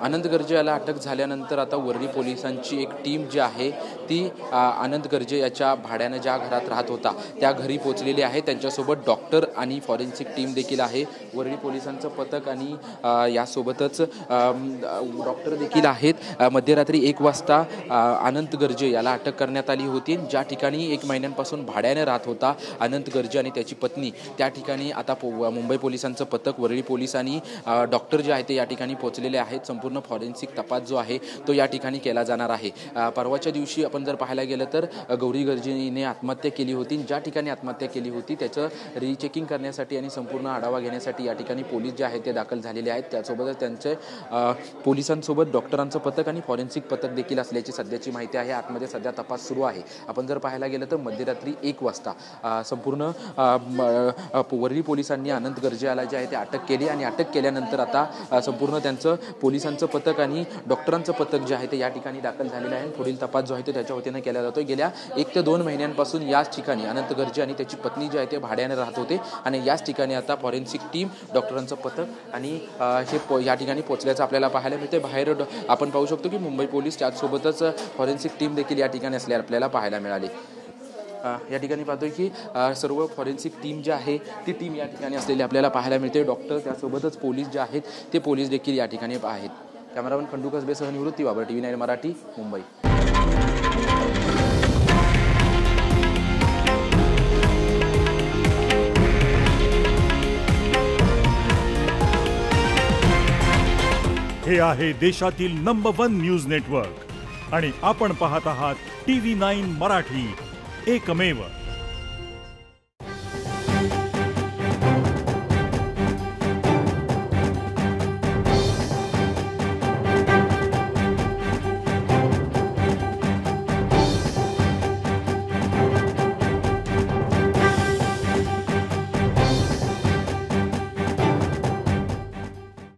आनंद गर्जे याला अटक झाल्यानंतर आता वरळी पोलिसांची एक टीम जी आहे ती आनंद गर्जे याच्या भाड्यानं ज्या घरात राहत होता त्या घरी पोहोचलेली आहे। त्यांच्यासोबत डॉक्टर आणि फॉरेन्सिक टीम देखील आहे। वरळी पोलिसांचं पथक आणि यासोबतच डॉक्टर देखील आहेत। मध्यरात्री 1 वाजता आनंद गर्जे याला अटक करण्यात आली होती। ज्या ठिकाणी 1 महिन्यांपासून भाड्याने राहत होता आनंद गर्जे आणि त्याची पत्नी, त्या ठिकाणी आता मुंबई पोलिसांचं पथक, वरळी पोलीस आणि डॉक्टर जे आहे ते या ठिकाणी पोहोचलेले आहेत। संपूर्ण फॉरेन्सिक तपास जो आहे तो या ठिकाणी केला जाणार आहे। परवाच्या दिवशी आपण जर पाहायला गेलं तर गौरी गर्जेने आत्महत्या केली होती। ज्या ठिकाणी आत्महत्या केली होती त्याचं रिचेकिंग करण्यासाठी आणि संपूर्ण आढावा घेण्यासाठी या ठिकाणी पोलीस जे आहेत ते दाखल झालेले आहेत। त्यासोबतच त्यांचे पोलिसांसोबत डॉक्टरांचं पथक आणि फॉरेन्सिक पथक देखील असल्याची सध्याची माहिती आहे। आतमध्ये सध्या तपास सुरू आहे। आपण जर पाहायला गेलं तर मध्यरात्री 1 वाजता संपूर्ण वरळी पोलिसांनी आनंद गर्जे याला जे आहे ते अटक केली आणि अटक केल्यानंतर आता संपूर्ण त्यांचं पोलिसांचं पथक आणि डॉक्टरांचं पथक जे आहे ते या ठिकाणी दाखल झालेलं आहे। पुढील तपास जो आहे तो त्याच्या वतीने केला जातोय। गेल्या 1 ते 2 महिन्यांपासून याच ठिकाणी आनंद गर्जे आणि त्याची पत्नी जे आहे ते भाड्याने राहत होते आणि याच ठिकाणी आता फॉरेन्सिक टीम, डॉक्टरांचं पथक आणि हे या ठिकाणी पोहोचल्याचं आपल्याला पाहायला मिळते। बाहेर आपण पाहू शकतो की मुंबई पोलीस त्याचसोबतच फॉरेन्सिक टीम देखील या ठिकाणी असले आपल्याला पाहायला मिळाली। या ठिकाणी पाहतोय की सर्व फॉरेन्सिक टीम जी आहे ती टीम या ठिकाणी असलेली आपल्याला पाहायला मिळते। डॉक्टर त्यासोबतच पोलीस जे आहेत ते पोलीस देखील या ठिकाणी आहेत। कॅमेरामन खंडू कसबेसह निवृत्ती बाबर, TV9 मराठी, मुंबई। हे आहे देशातील नंबर 1 न्यूज नेटवर्क आणि आपण पाहत आहात TV9 मराठी, एकमेव।